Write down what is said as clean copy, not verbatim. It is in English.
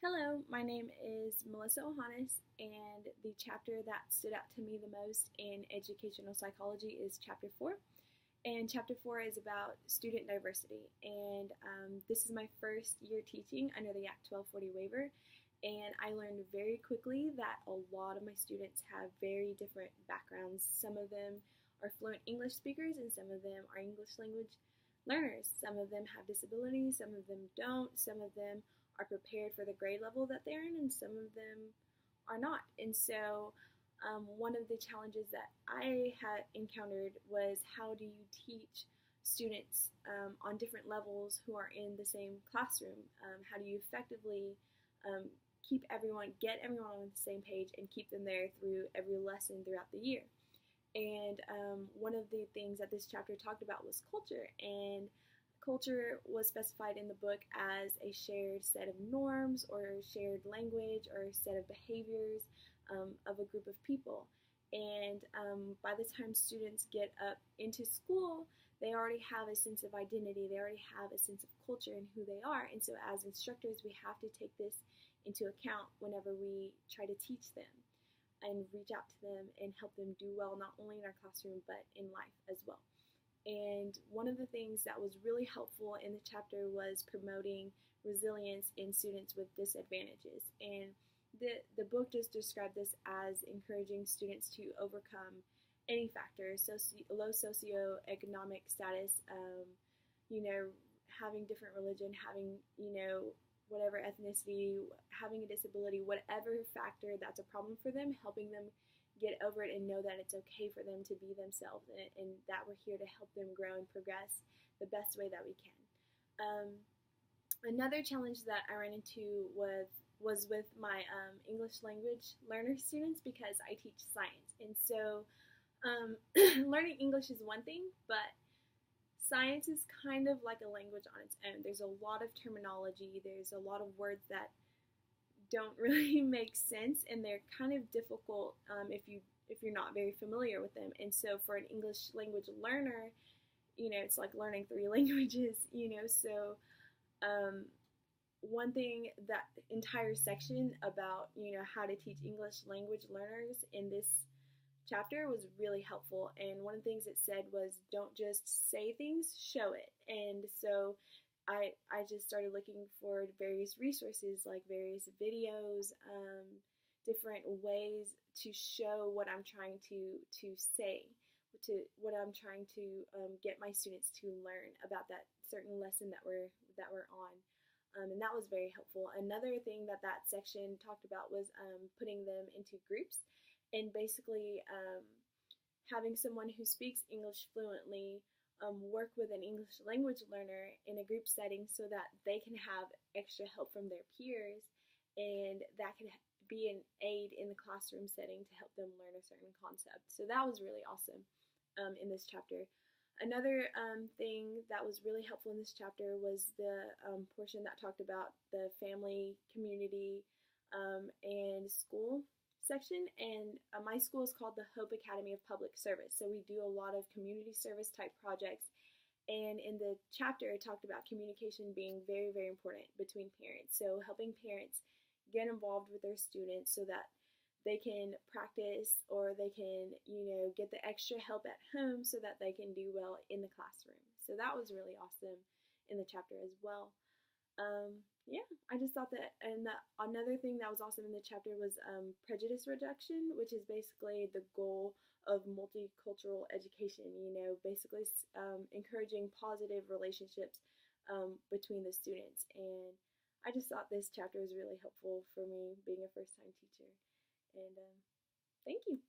Hello, my name is Melissa Ohanis, and the chapter that stood out to me the most in educational psychology is Chapter 4. And Chapter 4 is about student diversity. And this is my first year teaching under the Act 1240 waiver. And I learned very quickly that a lot of my students have very different backgrounds. Some of them are fluent English speakers, and some of them are English language learners. Some of them have disabilities, some of them don't, some of them are prepared for the grade level that they're in, and some of them are not. And so, one of the challenges that I had encountered was how do you teach students on different levels who are in the same classroom? How do you effectively get everyone on the same page and keep them there through every lesson throughout the year? And one of the things that this chapter talked about was culture. And culture was specified in the book as a shared set of norms or shared language or a set of behaviors of a group of people. And by the time students get up into school, they already have a sense of identity, they already have a sense of culture and who they are. And so, as instructors, we have to take this into account whenever we try to teach them and reach out to them and help them do well, not only in our classroom, but in life as well. And one of the things that was really helpful in the chapter was promoting resilience in students with disadvantages. And the book just described this as encouraging students to overcome any factor, low socioeconomic status, you know, having different religion, having, whatever ethnicity, having a disability, whatever factor that's a problem for them, helping them get over it and know that it's okay for them to be themselves, and that we're here to help them grow and progress the best way that we can. Another challenge that I ran into was with my English language learner students, because I teach science. And so learning English is one thing, but science is kind of like a language on its own. There's a lot of terminology, there's a lot of words that don't really make sense, and they're kind of difficult if you're not very familiar with them. And so for an English language learner, it's like learning three languages. So one thing, that entire section about how to teach English language learners in this chapter was really helpful. And one of the things it said was, don't just say things, show it. And so I just started looking for various resources, like various videos, different ways to show what I'm trying to say, what I'm trying to get my students to learn about that certain lesson that we're on. And that was very helpful. Another thing that section talked about was putting them into groups, and basically having someone who speaks English fluently work with an English language learner in a group setting so that they can have extra help from their peers, and that can be an aid in the classroom setting to help them learn a certain concept. So that was really awesome in this chapter. Another thing that was really helpful in this chapter was the portion that talked about the family, community, and school section. And my school is called the Hope Academy of Public Service. So we do a lot of community service type projects. And in the chapter, it talked about communication being very, very important between parents. So helping parents get involved with their students so that they can practice, or they can, get the extra help at home so that they can do well in the classroom. So that was really awesome in the chapter as well. Yeah, I just thought that. And another thing that was awesome in the chapter was prejudice reduction, which is basically the goal of multicultural education, basically encouraging positive relationships between the students. And I just thought this chapter was really helpful for me being a first-time teacher. And thank you.